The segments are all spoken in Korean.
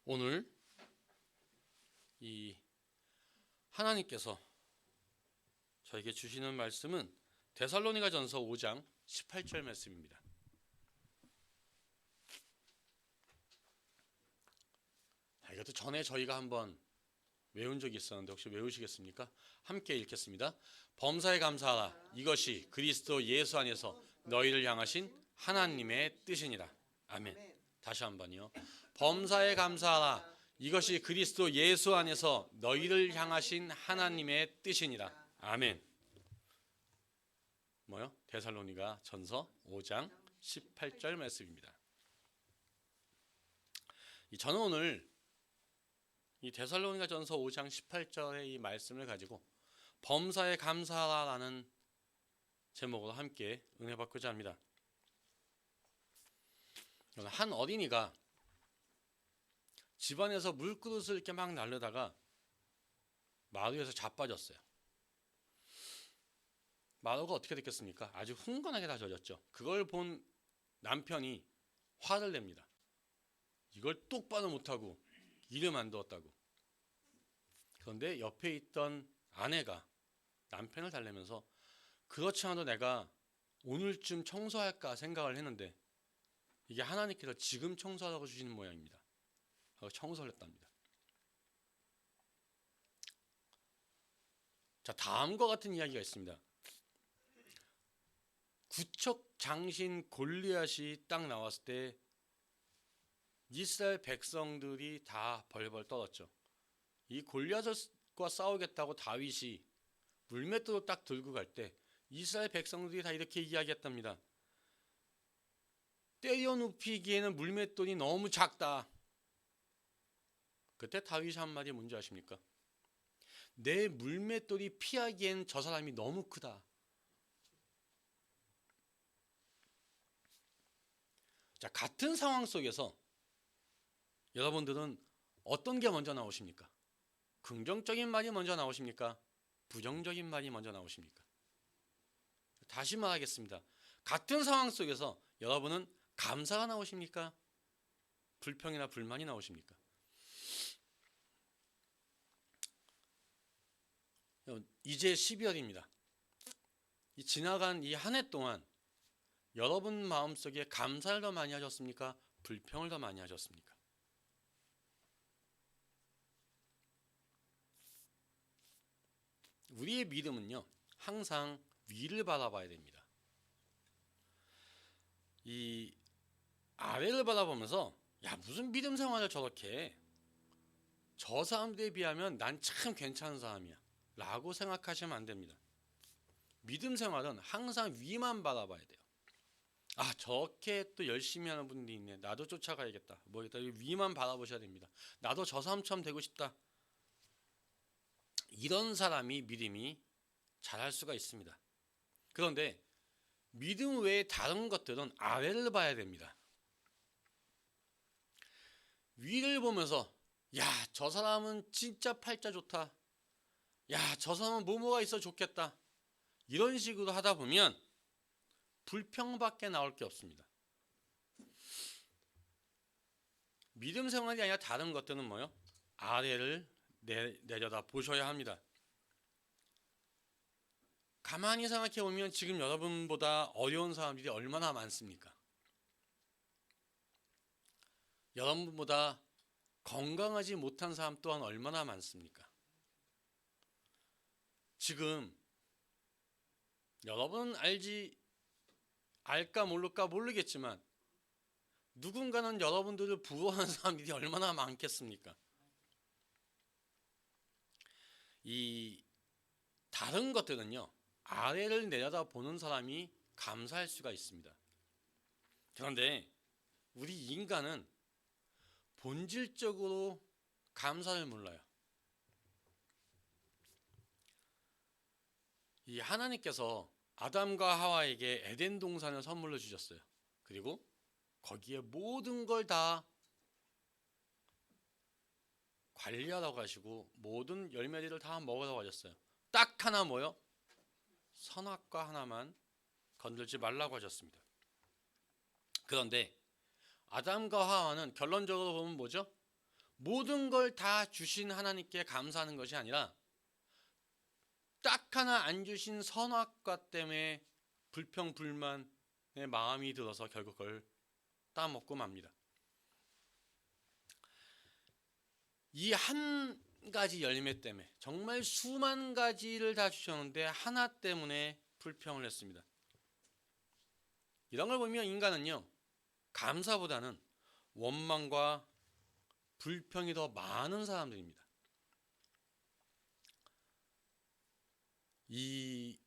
오늘 이 하나님께서 저에게 주시는 말씀은 데살로니가전서 5장 18절 말씀입니다. 이것도 전에 저희가 한번 외운 적이 있었는데 혹시 외우시겠습니까? 함께 읽겠습니다. 범사에 감사하라. 이것이 그리스도 예수 안에서 너희를 향하신 하나님의 뜻이니라. 아멘. 다시 한번요. 범사에 감사하라. 이것이 그리스도 예수 안에서 너희를 향하신 하나님의 뜻이니라. 아멘. 뭐요? 데살로니가 전서 5장 18절 말씀입니다. 저는 오늘 이 데살로니가 전서 5장 18절의 이 말씀을 가지고 범사에 감사하라는 제목으로 함께 은혜 받고자 합니다. 한 어린이가 집안에서 물그릇을 이렇게 막 날르다가 마루에서 자빠졌어요. 마루가 어떻게 됐겠습니까? 아주 흥건하게 다 젖었죠. 그걸 본 남편이 화를 냅니다. 이걸 똑바로 못하고 이름 안 두었다고. 그런데 옆에 있던 아내가 남편을 달래면서 그렇지 않아도 내가 오늘쯤 청소할까 생각을 했는데 이게 하나님께서 지금 청소하라고 주시는 모양입니다. 하고 청소를 했답니다. 자, 다음과 같은 이야기가 있습니다. 구척 장신 골리앗이 딱 나왔을 때 이스라엘 백성들이 다 벌벌 떨었죠. 이 골리앗과 싸우겠다고 다윗이 물맷돌을 딱 들고 갈 때 이스라엘 백성들이 다 이렇게 이야기했답니다. 때려 눕히기에는 물맷돌이 너무 작다. 그때 다윗이 한 마디 뭔지 아십니까? 내 물맷돌이 피하기엔 저 사람이 너무 크다. 자, 같은 상황 속에서 여러분들은 어떤 게 먼저 나오십니까? 긍정적인 말이 먼저 나오십니까? 부정적인 말이 먼저 나오십니까? 다시 말하겠습니다. 같은 상황 속에서 여러분은 감사가 나오십니까? 불평이나 불만이 나오십니까? 이제 12월입니다. 이 지나간 이 한 해 동안 여러분 마음속에 감사를 더 많이 하셨습니까? 불평을 더 많이 하셨습니까? 우리의 믿음은요, 항상 위를 바라봐야 됩니다. 이 아래를 바라보면서 야, 무슨 믿음 생활을 저렇게 해? 저 사람들에 비하면 난 참 괜찮은 사람이야 라고 생각하시면 안 됩니다. 믿음 생활은 항상 위만 바라봐야 돼요. 아, 저렇게 또 열심히 하는 분들이 있네. 나도 쫓아가야겠다. 뭐겠다. 위만 바라보셔야 됩니다. 나도 저 사람처럼 되고 싶다. 이런 사람이 믿음이 잘할 수가 있습니다. 그런데 믿음 외에 다른 것들은 아래를 봐야 됩니다. 위를 보면서 야, 저 사람은 진짜 팔자 좋다. 야, 저 사람은 뭐뭐가 있어 좋겠다. 이런 식으로 하다 보면 불평밖에 나올 게 없습니다. 믿음 생활이 아니라 다른 것들은 뭐요? 아래를 내려다 보셔야 합니다. 가만히 생각해 보면 지금 여러분보다 어려운 사람들이 얼마나 많습니까? 여러분보다 건강하지 못한 사람 또한 얼마나 많습니까? 지금 여러분은 알까 모르겠지만 누군가는 여러분들을 부러워하는 사람들이 얼마나 많겠습니까? 이 다른 것들은요, 아래를 내려다 보는 사람이 감사할 수가 있습니다. 그런데 우리 인간은 본질적으로 감사를 몰라요. 이 하나님께서 아담과 하와에게 에덴 동산을 선물로 주셨어요. 그리고 거기에 모든 걸 다 관리하라고 하시고 모든 열매들을 다 먹으라고 하셨어요. 딱 하나 뭐요? 선악과 하나만 건들지 말라고 하셨습니다. 그런데 아담과 하와는 결론적으로 보면 뭐죠? 모든 걸 다 주신 하나님께 감사하는 것이 아니라 딱 하나 안 주신 선악과 때문에 불평 불만의 마음이 들어서 결국 그걸 따먹고 맙니다. 이 한 가지 열매 때문에 정말 수만 가지를 다 주셨는데 하나 때문에 불평을 했습니다. 이런 걸 보면 인간은요, 감사보다는 원망과 불평이 더 많은 사람들입니다. 이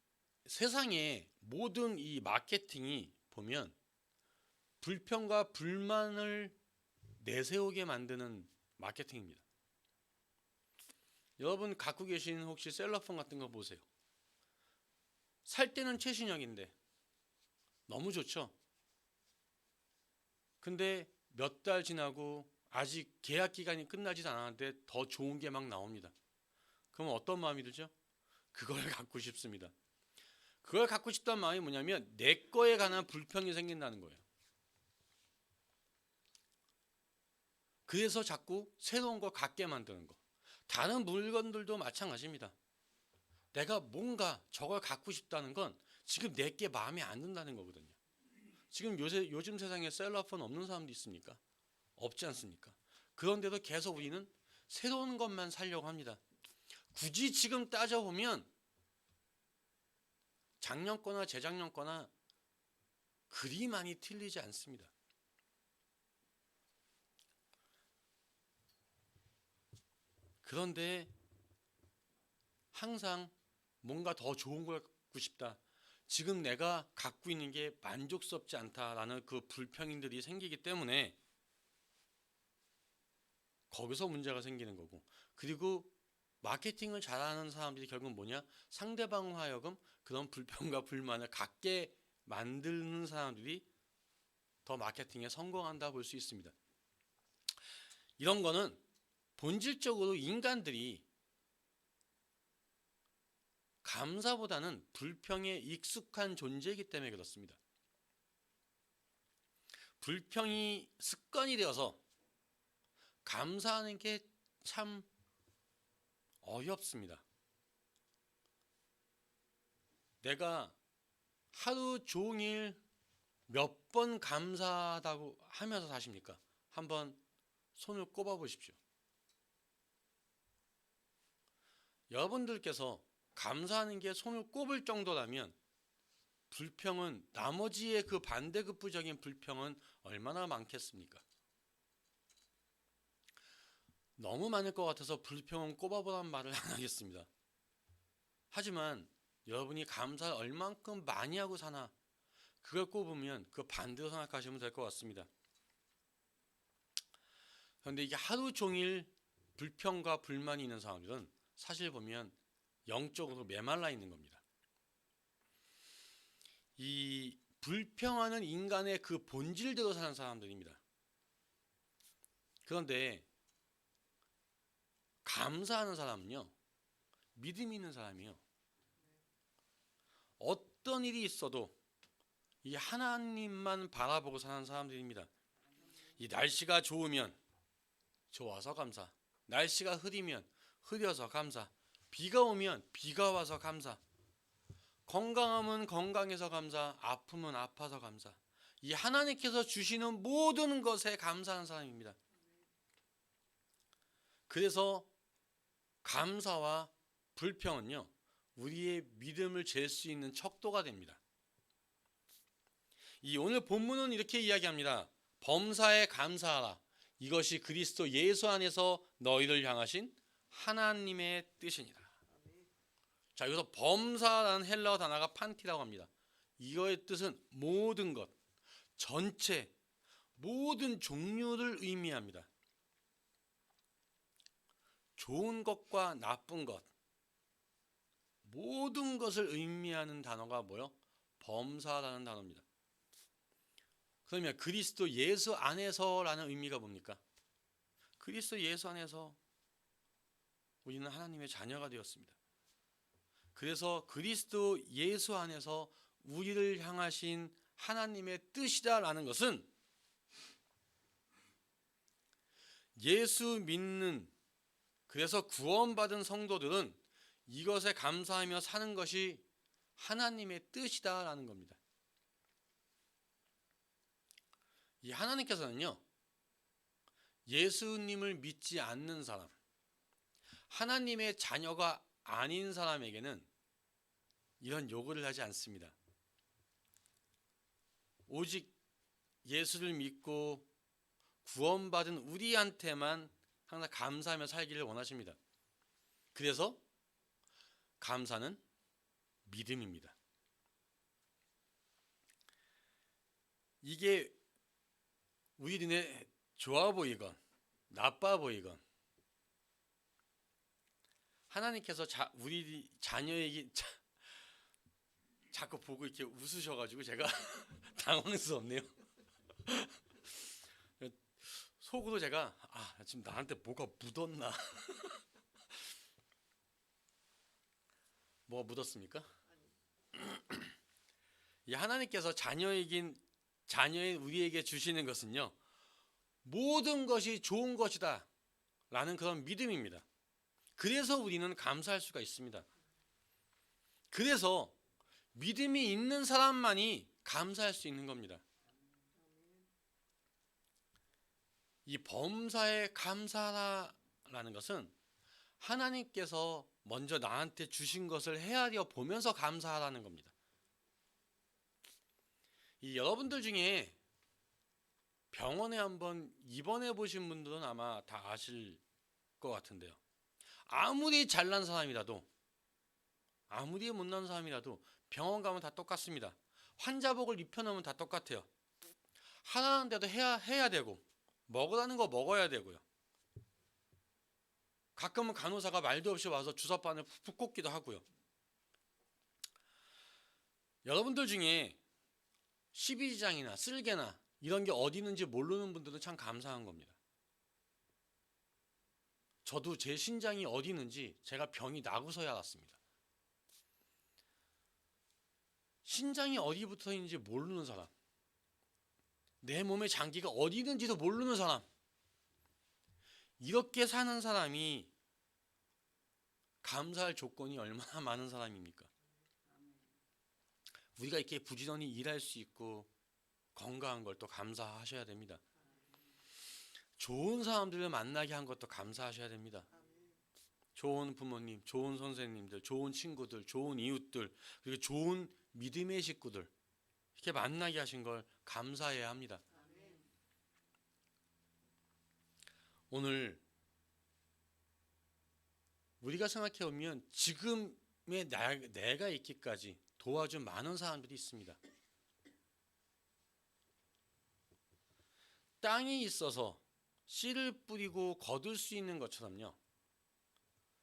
세상의 모든 이 마케팅이 보면 불평과 불만을 내세우게 만드는 마케팅입니다. 여러분 갖고 계신 혹시 셀러폰 같은 거 보세요. 살 때는 최신형인데 너무 좋죠. 근데 몇 달 지나고 아직 계약 기간이 끝나지 않았는데 더 좋은 게 막 나옵니다. 그럼 어떤 마음이 들죠? 그걸 갖고 싶습니다. 그걸 갖고 싶다는 마음이 뭐냐면 내 거에 관한 불평이 생긴다는 거예요. 그래서 자꾸 새로운 걸 갖게 만드는 거. 다른 물건들도 마찬가지입니다. 내가 뭔가 저걸 갖고 싶다는 건 지금 내게 마음에 안 든다는 거거든요. 지금 요즘 세상에 셀러폰 없는 사람도 있습니까? 없지 않습니까? 그런데도 계속 우리는 새로운 것만 사려고 합니다. 굳이 지금 따져보면 작년 거나 재작년 거나 그리 많이 틀리지 않습니다. 그런데 항상 뭔가 더 좋은 걸 갖고 싶다. 지금 내가 갖고 있는 게 만족스럽지 않다라는 그 불평들이 생기기 때문에 거기서 문제가 생기는 거고, 그리고 마케팅을 잘하는 사람들이 결국 뭐냐? 상대방 하여금 그런 불평과 불만을 갖게 만드는 사람들이 더 마케팅에 성공한다 볼 수 있습니다. 이런 거는 본질적으로 인간들이 감사보다는 불평에 익숙한 존재이기 때문에 그렇습니다. 불평이 습관이 되어서 감사하는 게 참 어이없습니다. 내가 하루 종일 몇 번 감사하다고 하면서 사십니까? 한번 손을 꼽아 보십시오. 여러분들께서 감사하는 게 손을 꼽을 정도라면 불평은, 나머지의 그 반대급부적인 불평은 얼마나 많겠습니까? 너무 많을 것 같아서 불평은 꼽아보라는 말을 안 하겠습니다. 하지만 여러분이 감사를 얼만큼 많이 하고 사나, 그걸 꼽으면 그 반대로 생각하시면 될 것 같습니다. 그런데 이게 하루 종일 불평과 불만이 있는 사람들은 사실 보면 영적으로 메말라 있는 겁니다. 이 불평하는 인간의 그 본질대로 사는 사람들입니다. 그런데 감사하는 사람은요, 믿음이 있는 사람이요, 어떤 일이 있어도 이 하나님만 바라보고 사는 사람들입니다. 이 날씨가 좋으면 좋아서 감사, 날씨가 흐리면 흐려서 감사, 비가 오면 비가 와서 감사, 건강하면 건강해서 감사, 아프면 아파서 감사. 이 하나님께서 주시는 모든 것에 감사하는 사람입니다. 그래서 감사와 불평은요, 우리의 믿음을 잴 수 있는 척도가 됩니다. 이 오늘 본문은 이렇게 이야기합니다. 범사에 감사하라. 이것이 그리스도 예수 안에서 너희를 향하신 하나님의 뜻이니라. 자, 여기서 범사라는 헬라어 단어가 판티라고 합니다. 이거의 뜻은 모든 것, 전체, 모든 종류를 의미합니다. 좋은 것과 나쁜 것, 모든 것을 의미하는 단어가 뭐요? 범사라는 단어입니다. 그러면 그리스도 예수 안에서라는 의미가 뭡니까? 그리스도 예수 안에서 우리는 하나님의 자녀가 되었습니다. 그래서 그리스도 예수 안에서 우리를 향하신 하나님의 뜻이다라는 것은 예수 믿는, 그래서 구원받은 성도들은 이것에 감사하며 사는 것이 하나님의 뜻이다라는 겁니다. 이 하나님께서는요, 예수님을 믿지 않는 사람, 하나님의 자녀가 아닌 사람에게는 이런 요구를 하지 않습니다. 오직 예수를 믿고 구원받은 우리한테만 항상 감사하며 살기를 원하십니다. 그래서 감사는 믿음입니다. 이게 우리 눈에 좋아 보이건 나빠 보이건 하나님께서 우리 자녀에게 자꾸 보고 이렇게 웃으셔가지고 제가 당황스럽네요. 속으로 제가 지금 나한테 뭐가 묻었나? 뭐가 묻었습니까? 이 하나님께서 자녀인 우리에게 주시는 것은요, 모든 것이 좋은 것이다 라는 그런 믿음입니다. 그래서 우리는 감사할 수가 있습니다. 그래서 믿음이 있는 사람만이 감사할 수 있는 겁니다. 이 범사에 감사라는 것은 하나님께서 먼저 나한테 주신 것을 헤아려 보면서 감사하라는 겁니다. 이 여러분들 중에 병원에 한번 입원해 보신 분들은 아마 다 아실 것 같은데요. 아무리 잘난 사람이라도, 아무리 못난 사람이라도 병원 가면 다 똑같습니다. 환자복을 입혀놓으면 다 똑같아요. 하라는 대로 해야 되고, 먹으라는 거 먹어야 되고요. 가끔은 간호사가 말도 없이 와서 주사바늘 푹푹 꽂기도 하고요. 여러분들 중에 십이지장이나 쓸개나 이런 게 어디 있는지 모르는 분들은 참 감사한 겁니다. 저도 제 신장이 어디 있는지 제가 병이 나고서야 알았습니다. 신장이 어디 붙어 있는지 모르는 사람, 내 몸의 장기가 어디 있는지도 모르는 사람, 이렇게 사는 사람이 감사할 조건이 얼마나 많은 사람입니까? 우리가 이렇게 부지런히 일할 수 있고 건강한 걸 또 감사하셔야 됩니다. 좋은 사람들을 만나게 한 것도 감사하셔야 됩니다. 좋은 부모님, 좋은 선생님들, 좋은 친구들, 좋은 이웃들, 그리고 좋은 믿음의 식구들, 이렇게 만나게 하신 걸 감사해야 합니다. 오늘 우리가 생각해 보면 지금의 내가 있기까지 도와준 많은 사람들이 있습니다. 땅이 있어서 씨를 뿌리고 거둘 수 있는 것처럼요,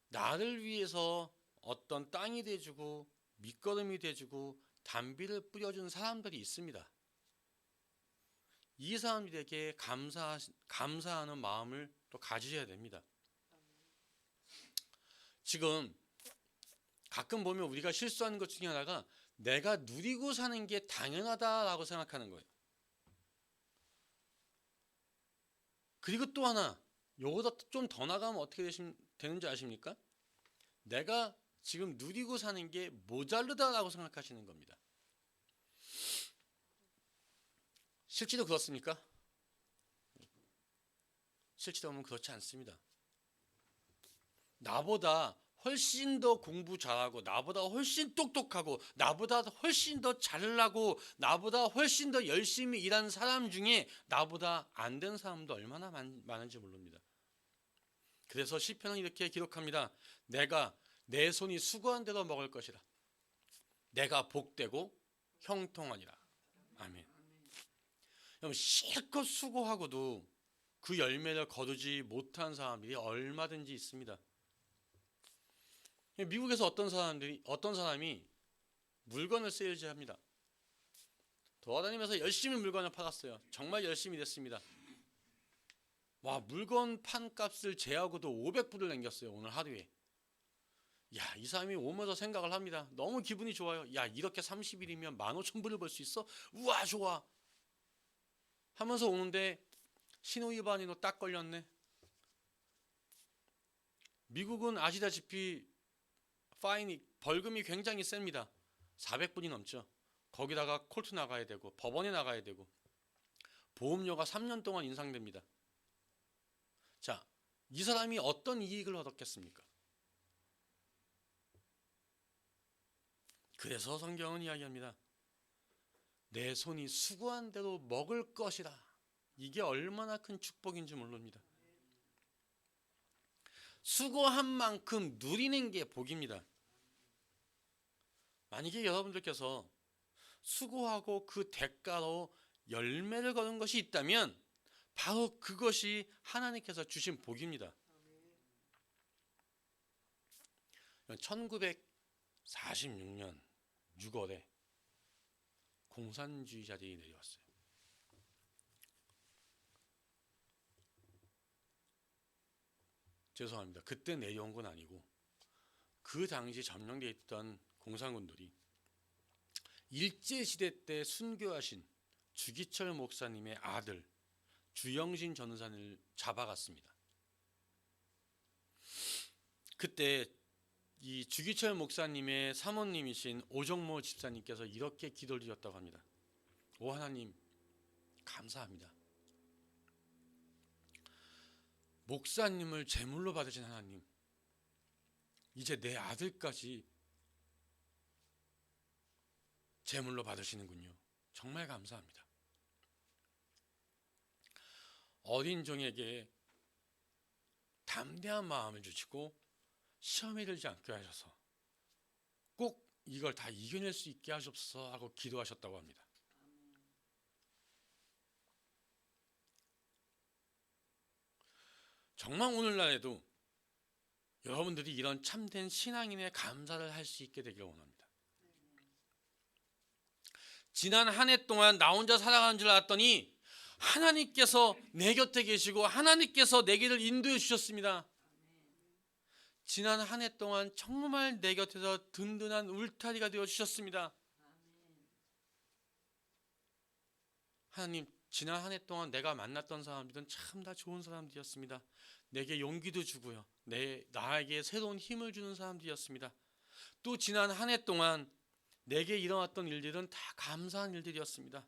나를 위해서 어떤 땅이 돼주고 밑거름이 돼주고 단비를 뿌려준 사람들이 있습니다. 이 사람들에게 감사하는 마음을 또 가지셔야 됩니다. 지금 가끔 보면 우리가 실수하는 것 중에 하나가 내가 누리고 사는 게 당연하다라고 생각하는 거예요. 그리고 또 하나, 요거보다 좀 더 나가면 어떻게 되는지 아십니까? 내가 지금 누리고 사는 게 모자르다라고 생각하시는 겁니다. 실제로 그렇습니까? 실제로 보면 그렇지 않습니다. 나보다 훨씬 더 공부 잘하고, 나보다 훨씬 똑똑하고, 나보다 훨씬 더 잘나고, 나보다 훨씬 더 열심히 일하는 사람 중에 나보다 안 된 사람도 얼마나 많은지 모릅니다. 그래서 시편은 이렇게 기록합니다. 내가 내 손이 수고한 대로 먹을 것이라. 내가 복되고 형통하니라. 아멘. 여러분, 실컷 수고하고도 그 열매를 거두지 못한 사람들이 얼마든지 있습니다. 미국에서 어떤 사람이 물건을 세일즈합니다. 돌아다니면서 열심히 물건을 팔았어요. 정말 열심히 됐습니다. 와, 물건 판 값을 제하고도 500불을 남겼어요. 오늘 하루에. 야, 이 사람이 오면서 생각을 합니다. 너무 기분이 좋아요. 야, 이렇게 30일이면 15,000불을 벌 수 있어? 우와, 좋아. 하면서 오는데 신호위반으로 딱 걸렸네. 미국은 아시다시피 벌금이 굉장히 셉니다. 400불이 넘죠. 거기다가 콜트 나가야 되고 법원에 나가야 되고 보험료가 3년 동안 인상됩니다. 자, 이 사람이 어떤 이익을 얻었겠습니까? 그래서 성경은 이야기합니다. 내 손이 수고한 대로 먹을 것이라. 이게 얼마나 큰 축복인지 모릅니다. 수고한 만큼 누리는 게 복입니다. 만약에 여러분들께서 수고하고 그 대가로 열매를 거둔 것이 있다면 바로 그것이 하나님께서 주신 복입니다. 1946년 6월에 공산주의자들이 내려왔어요. 죄송합니다. 그때 내려온 건 아니고 그 당시 점령되어 있던 공산군들이 일제시대 때 순교하신 주기철 목사님의 아들 주영신 전우산을 잡아갔습니다. 그때 이 주기철 목사님의 사모님이신 오정모 집사님께서 이렇게 기도를 드렸다고 합니다. 오 하나님 감사합니다. 목사님을 제물로 받으신 하나님, 이제 내 아들까지 제물로 받으시는군요. 정말 감사합니다. 어린 종에게 담대한 마음을 주시고 시험에 들지 않게 하셔서 꼭 이걸 다 이겨낼 수 있게 하옵소서 하고 기도하셨다고 합니다. 정말 오늘날에도 여러분들이 이런 참된 신앙인의 감사를 할 수 있게 되기를 원합니다. 지난 한 해 동안 나 혼자 살아가는 줄 알았더니 하나님께서 내 곁에 계시고 하나님께서 내 길을 인도해 주셨습니다. 지난 한 해 동안 정말 내 곁에서 든든한 울타리가 되어 주셨습니다. 하나님, 지난 한 해 동안 내가 만났던 사람들은 참 다 좋은 사람들이었습니다. 내게 용기도 주고요. 나에게 새로운 힘을 주는 사람들이었습니다. 또 지난 한 해 동안 내게 일어났던 일들은 다 감사한 일들이었습니다.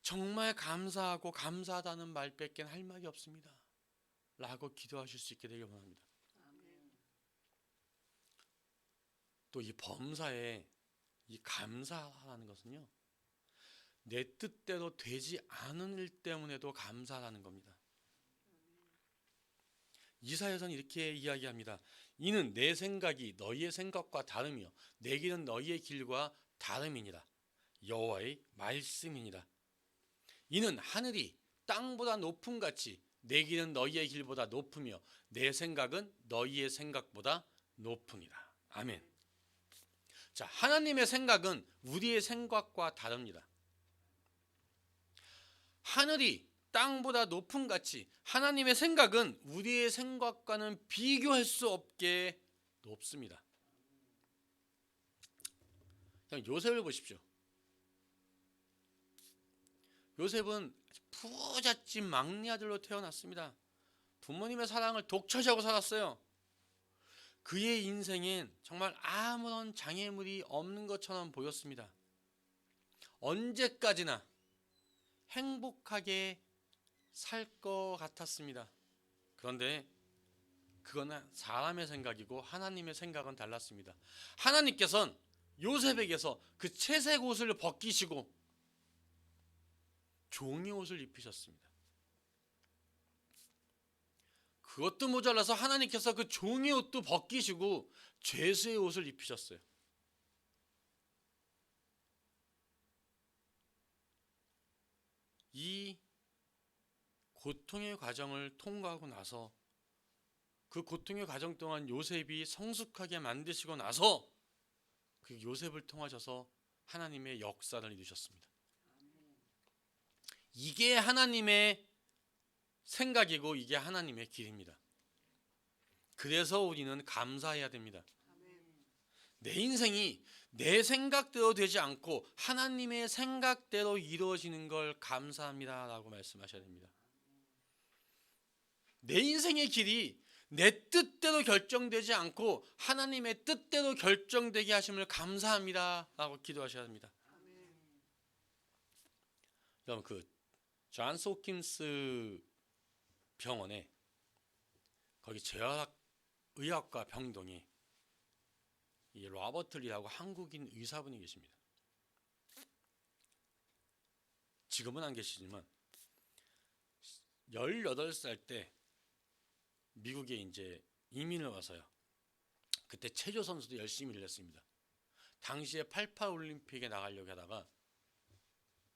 정말 감사하고 감사하다는 말밖에 할 말이 없습니다. 라고 기도하실 수 있게 되길 원합니다. 또 이 범사에 이 감사하라는 것은요, 내 뜻대로 되지 않은 일 때문에도 감사하라는 겁니다. 이사야서는 이렇게 이야기합니다. 이는 내 생각이 너희의 생각과 다르며 내 길은 너희의 길과 다름이니라. 여호와의 말씀이니라. 이는 하늘이 땅보다 높음 같이 내 길은 너희의 길보다 높으며 내 생각은 너희의 생각보다 높으니라. 아멘. 자, 하나님의 생각은 우리의 생각과 다릅니다. 하늘이 땅보다 높음 같이 하나님의 생각은 우리의 생각과는 비교할 수 없게 높습니다. 그냥 요셉을 보십시오. 요셉은 부잣집 막내 아들로 태어났습니다. 부모님의 사랑을 독차지하고 살았어요. 그의 인생엔 정말 아무런 장애물이 없는 것처럼 보였습니다. 언제까지나 행복하게 살 것 같았습니다. 그런데 그거는 사람의 생각이고 하나님의 생각은 달랐습니다. 하나님께서는 요셉에게서 그 채색 옷을 벗기시고 종이 옷을 입히셨습니다. 그것도 모자라서 하나님께서 그 종이 옷도 벗기시고 죄수의 옷을 입히셨어요. 이 고통의 과정을 통과하고 나서 그 고통의 과정 동안 요셉이 성숙하게 만드시고 나서 그 요셉을 통하셔서 하나님의 역사를 이루셨습니다. 이게 하나님의 생각이고 이게 하나님의 길입니다. 그래서 우리는 감사해야 됩니다. 내 인생이 내 생각대로 되지 않고 하나님의 생각대로 이루어지는 걸 감사합니다 라고 말씀하셔야 됩니다. 내 인생의 길이 내 뜻대로 결정되지 않고 하나님의 뜻대로 결정되게 하심을 감사합니다 라고 기도하셔야 합니다. 여러분 그 존스 홉킨스 병원에 거기 재활의학과 병동에 이 로버트 리라고 한국인 의사분이 계십니다. 지금은 안 계시지만 18살 때 미국에 이제 이민을 와서요. 그때 체조 선수도 열심히 일을 했습니다. 당시에 88 올림픽에 나가려고 하다가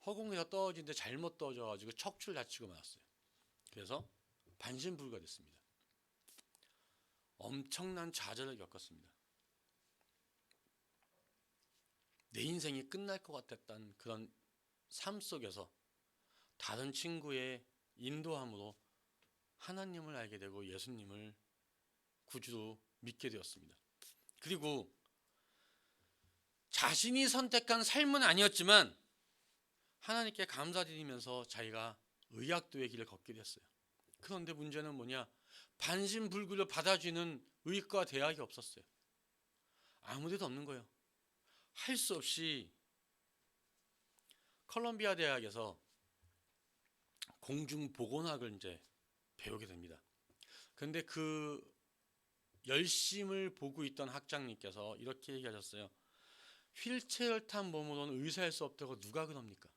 허공에서 떨어지는데 잘못 떨어져가지고 척추를 다치고 말았어요. 그래서 반신불가 됐습니다. 엄청난 좌절을 겪었습니다. 내 인생이 끝날 것 같았던 그런 삶 속에서 다른 친구의 인도함으로 하나님을 알게 되고 예수님을 구주로 믿게 되었습니다. 그리고 자신이 선택한 삶은 아니었지만 하나님께 감사드리면서 자기가 의학도의 길을 걷게 됐어요. 그런데 문제는 뭐냐? 반신불구를 받아주는 의과 대학이 없었어요. 아무 데도 없는 거예요. 할 수 없이 컬럼비아 대학에서 공중보건학을 이제 배우게 됩니다. 그런데 그 열심을 보고 있던 학장님께서 이렇게 얘기하셨어요. 휠체어를 탄 몸으로는 의사할 수 없다고 누가 그럽니까?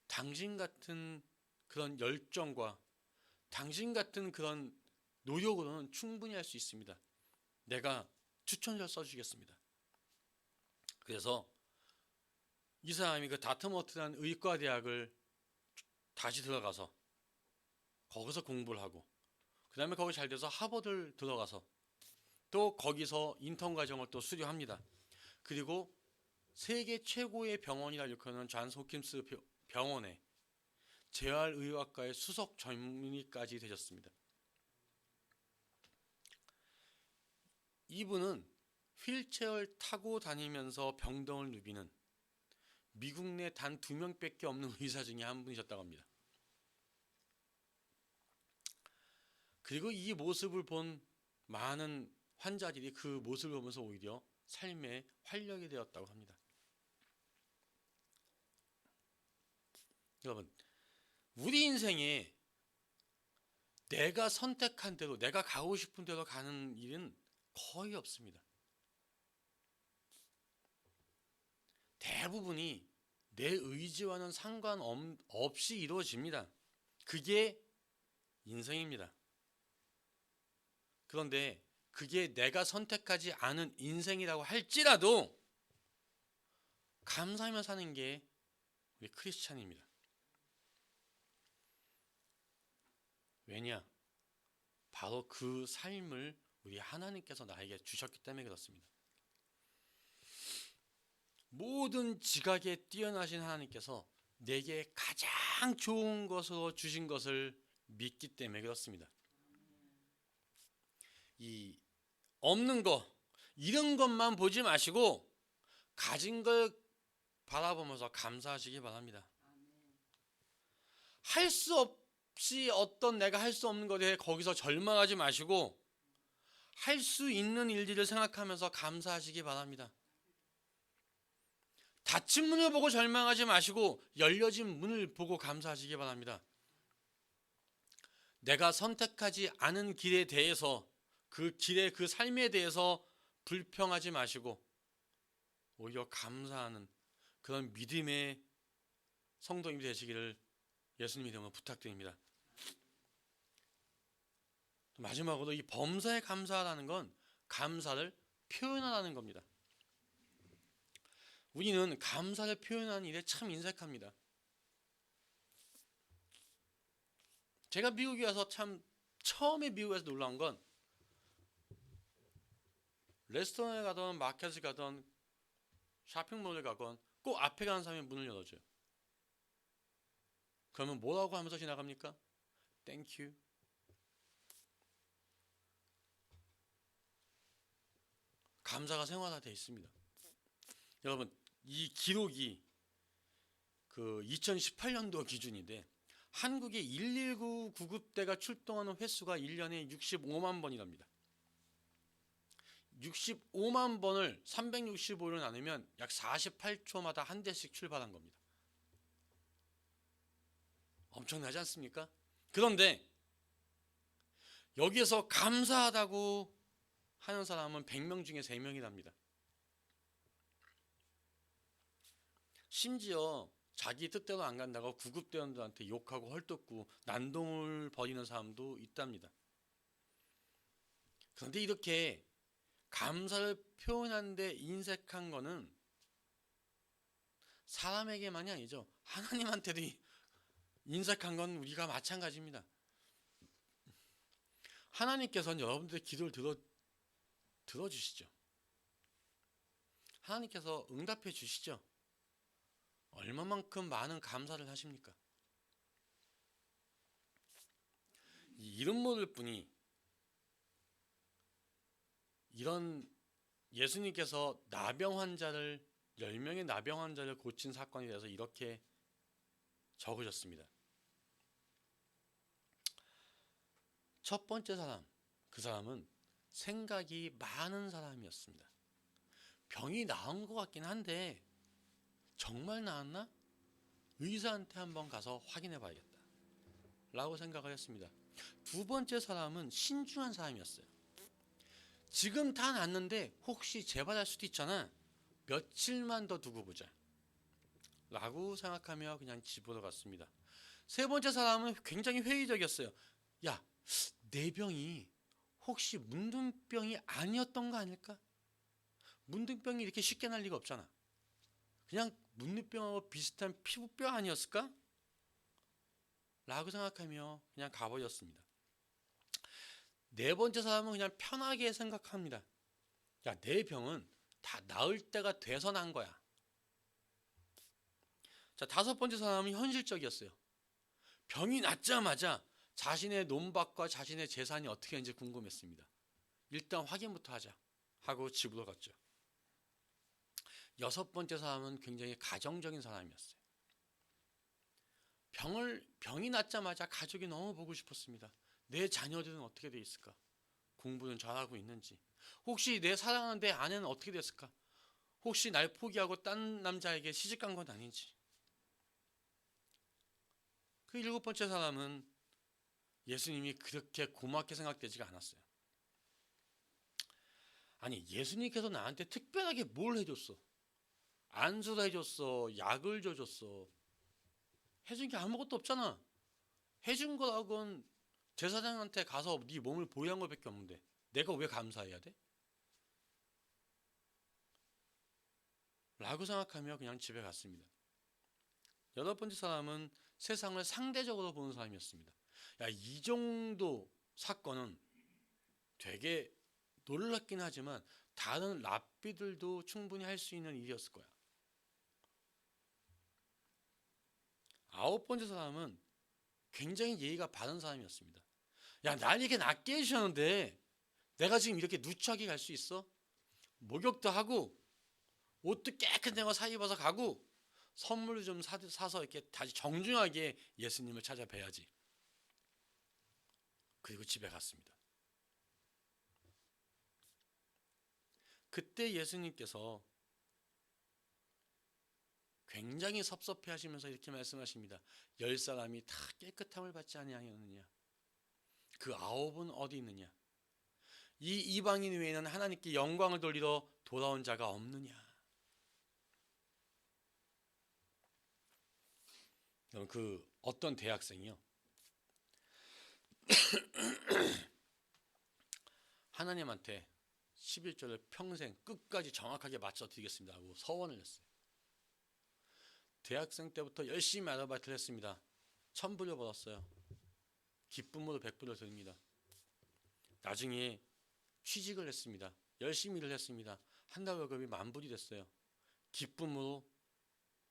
당신 같은 그런 열정과 당신 같은 그런 노력으로는 충분히 할 수 있습니다. 내가 추천서 써주겠습니다. 그래서 이 사람이 그 다트머트라는 의과대학을 다시 들어가서 거기서 공부를 하고 그 다음에 거기 잘 돼서 하버드를 들어가서 또 거기서 인턴 과정을 또 수료합니다. 그리고 세계 최고의 병원이라 일컫는 존스 홉킨스 병원의 재활의학과의 수석 전문의까지 되셨습니다. 이분은 휠체어를 타고 다니면서 병동을 누비는 미국 내 단 2명밖에 없는 의사 중에 한 분이셨다고 합니다. 그리고 이 모습을 본 많은 환자들이 그 모습을 보면서 오히려 삶의 활력이 되었다고 합니다. 여러분, 우리 인생에 내가 선택한 대로, 내가 가고 싶은 대로 가는 일은 거의 없습니다. 대부분이 내 의지와는 상관없이 이루어집니다. 그게 인생입니다. 그런데 그게 내가 선택하지 않은 인생이라고 할지라도 감사하며 사는 게 우리 크리스찬입니다. 왜냐? 바로 그 삶을 우리 하나님께서 나에게 주셨기 때문에 그렇습니다. 모든 지각에 뛰어나신 하나님께서 내게 가장 좋은 것으로 주신 것을 믿기 때문에 그렇습니다. 이 없는 거, 이런 것만 보지 마시고 가진 걸 바라보면서 감사하시기 바랍니다. 할 수 없이 어떤 내가 할 수 없는 것에 대해 거기서 절망하지 마시고 할 수 있는 일들을 생각하면서 감사하시기 바랍니다. 닫힌 문을 보고 절망하지 마시고 열려진 문을 보고 감사하시기 바랍니다. 내가 선택하지 않은 길에 대해서 그 길의 그 삶에 대해서 불평하지 마시고 오히려 감사하는 그런 믿음의 성도님이 되시기를 예수님의 이름으로 부탁드립니다. 마지막으로 이 범사에 감사하라는 건 감사를 표현하라는 겁니다. 우리는 감사를 표현하는 일에 참 인색합니다. 제가 미국에 와서 참 처음에 미국에서 놀라운 건 레스토랑에 가든 마켓에 가든 쇼핑몰에 가건 꼭 앞에 가는 사람이 문을 열어줘요. 그러면 뭐라고 하면서 지나갑니까? Thank you. 감사가 생활화되어 있습니다. 여러분, 이 기록이 그 2018년도 기준인데 한국의 119 구급대가 출동하는 횟수가 1년에 65만 번이랍니다. 65만 번을 365를 나누면 약 48초마다 한 대씩 출발한 겁니다. 엄청나지 않습니까? 그런데 여기에서 감사하다고 하는 사람은 100명 중에 3명이랍니다. 심지어 자기 뜻대로 안 간다고 구급대원들한테 욕하고 헐뜯고 난동을 벌이는 사람도 있답니다. 그런데 이렇게 감사를 표현하는데 인색한 거는 사람에게만이 아니죠. 하나님한테도 인색한 건 우리가 마찬가지입니다. 하나님께서는 여러분들의 기도를 들어주시죠. 하나님께서 응답해 주시죠. 얼마만큼 많은 감사를 하십니까? 이름 모를 뿐이 이런 예수님께서 나병 환자를 10명의 나병 환자를 고친 사건에 대해서 이렇게 적으셨습니다. 첫 번째 사람, 그 사람은 생각이 많은 사람이었습니다. 병이 나은 것 같긴 한데 정말 나았나? 의사한테 한번 가서 확인해 봐야겠다 라고 생각을 했습니다. 두 번째 사람은 신중한 사람이었어요. 지금 다 낫는데 혹시 재발할 수도 있잖아. 며칠만 더 두고 보자 라고 생각하며 그냥 집으로 갔습니다. 세 번째 사람은 굉장히 회의적이었어요. 야, 내 병이 혹시 문둥병이 아니었던 거 아닐까? 문둥병이 이렇게 쉽게 날 리가 없잖아. 그냥 문둥병하고 비슷한 피부병 아니었을까? 라고 생각하며 그냥 가버렸습니다. 네 번째 사람은 그냥 편하게 생각합니다. 야, 내 병은 다 나을 때가 돼서 난 거야. 자, 다섯 번째 사람은 현실적이었어요. 병이 낫자마자 자신의 논밭과 자신의 재산이 어떻게 되는지 궁금했습니다. 일단 확인부터 하자 하고 집으로 갔죠. 여섯 번째 사람은 굉장히 가정적인 사람이었어요. 병이 낫자마자 가족이 너무 보고 싶었습니다. 내 자녀들은 어떻게 돼 있을까? 공부는 잘하고 있는지. 혹시 내 사랑하는 내 아내는 어떻게 됐을까? 혹시 날 포기하고 딴 남자에게 시집간 건 아닌지. 그 일곱 번째 사람은 예수님이 그렇게 고맙게 생각되지가 않았어요. 아니, 예수님께서 나한테 특별하게 뭘 해줬어? 안수를 해줬어? 약을 줘줬어? 해준 게 아무것도 없잖아. 해준 거라고는 제사장한테 가서 네 몸을 보유한 것밖에 없는데 내가 왜 감사해야 돼? 라고 생각하며 그냥 집에 갔습니다. 여덟 번째 사람은 세상을 상대적으로 보는 사람이었습니다. 야, 이 정도 사건은 되게 놀랍긴 하지만 다른 랍비들도 충분히 할 수 있는 일이었을 거야. 아홉 번째 사람은 굉장히 예의가 바른 사람이었습니다. 야, 날 이렇게 낮게 해주셨는데 내가 지금 이렇게 누추하게 갈 수 있어? 목욕도 하고 옷도 깨끗한 거 사 입어서 가고 선물을 좀 사서 이렇게 다시 정중하게 예수님을 찾아뵈야지. 그리고 집에 갔습니다. 그때 예수님께서 굉장히 섭섭해 하시면서 이렇게 말씀하십니다. 10사람이 다 깨끗함을 받지 아니하였느냐? 그 9은 어디 있느냐? 이 이방인 외에는 하나님께 영광을 돌리러 돌아온 자가 없느냐? 그 어떤 대학생이요. 하나님한테 11조를 평생 끝까지 정확하게 맞춰 드리겠습니다 하고 서원을 했어요. 대학생 때부터 열심히 아르바이트를 했습니다. 1,000불을 벌었어요. 기쁨으로 100불을 드립니다. 나중에 취직을 했습니다. 열심히 일을 했습니다. 한 달 월급이 10,000불이 됐어요. 기쁨으로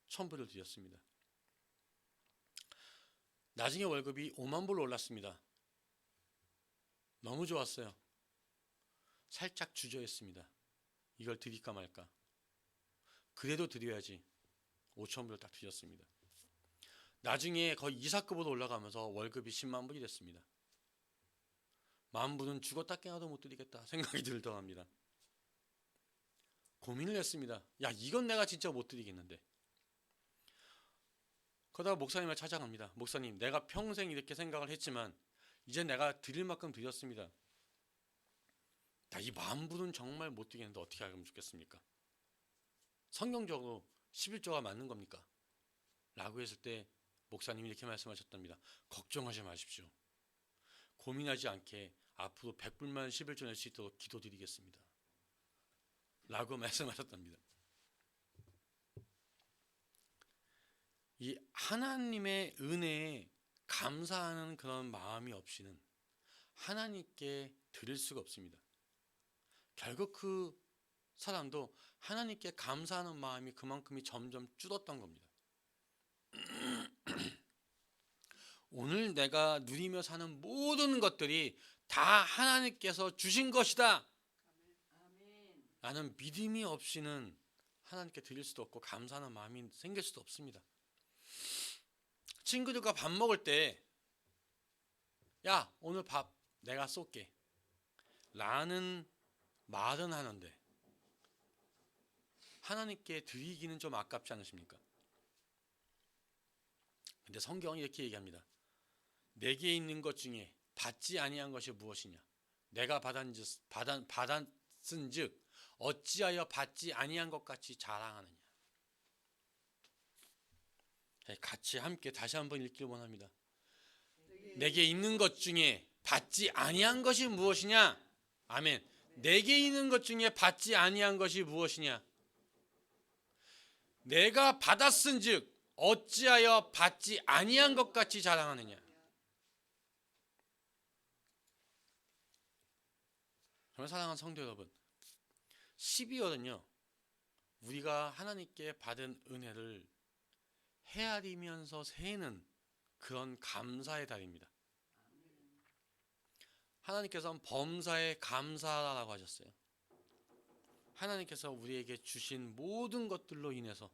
1,000불을 드렸습니다. 나중에 월급이 50,000불로 올랐습니다. 너무 좋았어요. 살짝 주저했습니다. 이걸 드릴까 말까. 그래도 드려야지. 5,000불을 딱 드렸습니다. 나중에 거의 이사급으로 올라가면서 월급이 10만 불이 됐습니다. 만 불은 죽었다 깨어도 못 드리겠다 생각이 들더랍니다. 고민을 했습니다. 야, 이건 내가 진짜 못 드리겠는데. 그러다가 목사님을 찾아갑니다. 목사님, 내가 평생 이렇게 생각을 했지만 이제 내가 드릴 만큼 드렸습니다. 나 이 만 불은 정말 못 드리겠는데 어떻게 하면 좋겠습니까? 성경적으로 11조가 맞는 겁니까? 라고 했을 때 목사님이 이렇게 말씀하셨답니다. 걱정하지 마십시오. 고민하지 않게 앞으로 100불만 11조 낼 수 있도록 기도드리겠습니다. 라고 말씀하셨답니다. 이 하나님의 은혜에 감사하는 그런 마음이 없이는 하나님께 드릴 수가 없습니다. 결국 그 사람도 하나님께 감사하는 마음이 그만큼이 점점 줄었던 겁니다. 오늘 내가 누리며 사는 모든 것들이 다 하나님께서 주신 것이다 라는 믿음이 없이는 하나님께 드릴 수도 없고 감사하는 마음이 생길 수도 없습니다. 친구들과 밥 먹을 때 야, 오늘 밥 내가 쏠게 라는 말은 하는데 하나님께 드리기는 좀 아깝지 않으십니까? 근데 성경은 이렇게 얘기합니다. 내게 있는 것 중에 받지 아니한 것이 무엇이냐? 내가 받았은즉 어찌하여 받지 아니한 것 같이 자랑하느냐? 같이 함께 다시 한번 읽기를 원합니다. 내게 있는 것 중에 받지 아니한 것이 무엇이냐? 아멘. 내게 있는 것 중에 받지 아니한 것이 무엇이냐? 내가 받았은즉 어찌하여 받지 아니한 것 같이 자랑하느냐? 정말 사랑하는 성도 여러분, 12월은요 우리가 하나님께 받은 은혜를 헤아리면서 세는 그런 감사의 달입니다. 하나님께서는 범사에 감사하라고 하셨어요. 하나님께서 우리에게 주신 모든 것들로 인해서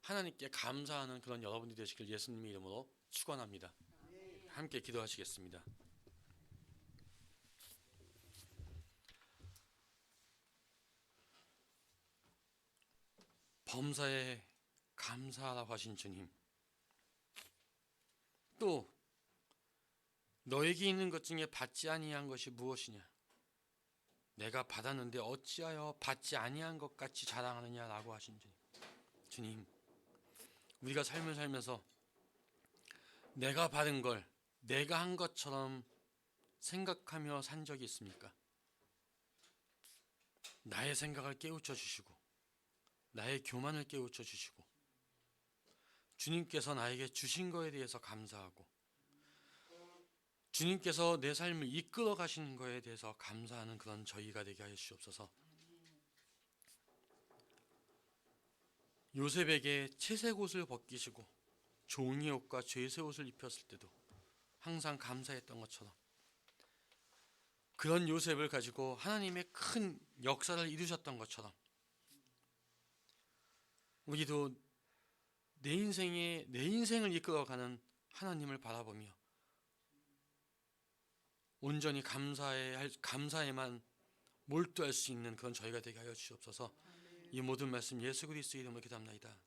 하나님께 감사하는 그런 여러분들이 되시길 예수님의 이름으로 축원합니다. 함께 기도하시겠습니다. 범사에 감사하라고 하신 주님, 또 너에게 있는 것 중에 받지 아니한 것이 무엇이냐? 내가 받았는데 어찌하여 받지 아니한 것 같이 자랑하느냐라고 하신 주님, 우리가 삶을 살면서 내가 받은 걸 내가 한 것처럼 생각하며 산 적이 있습니까? 나의 생각을 깨우쳐 주시고 나의 교만을 깨우쳐 주시고 주님께서 나에게 주신 것에 대해서 감사하고 주님께서 내 삶을 이끌어 가시는 것에 대해서 감사하는 그런 저희가 되게 하여 주옵소서. 요셉에게 채색 옷을 벗기시고 종이 옷과 죄새 옷을 입혔을 때도 항상 감사했던 것처럼 그런 요셉을 가지고 하나님의 큰 역사를 이루셨던 것처럼 우리도 내 인생을 이끌어가는 하나님을 바라보며 온전히 감사에만 몰두할 수 있는 그런 저희가 되게 하여 주시옵소서. 이 모든 말씀 예수 그리스도의 이름으로 기도합나이다.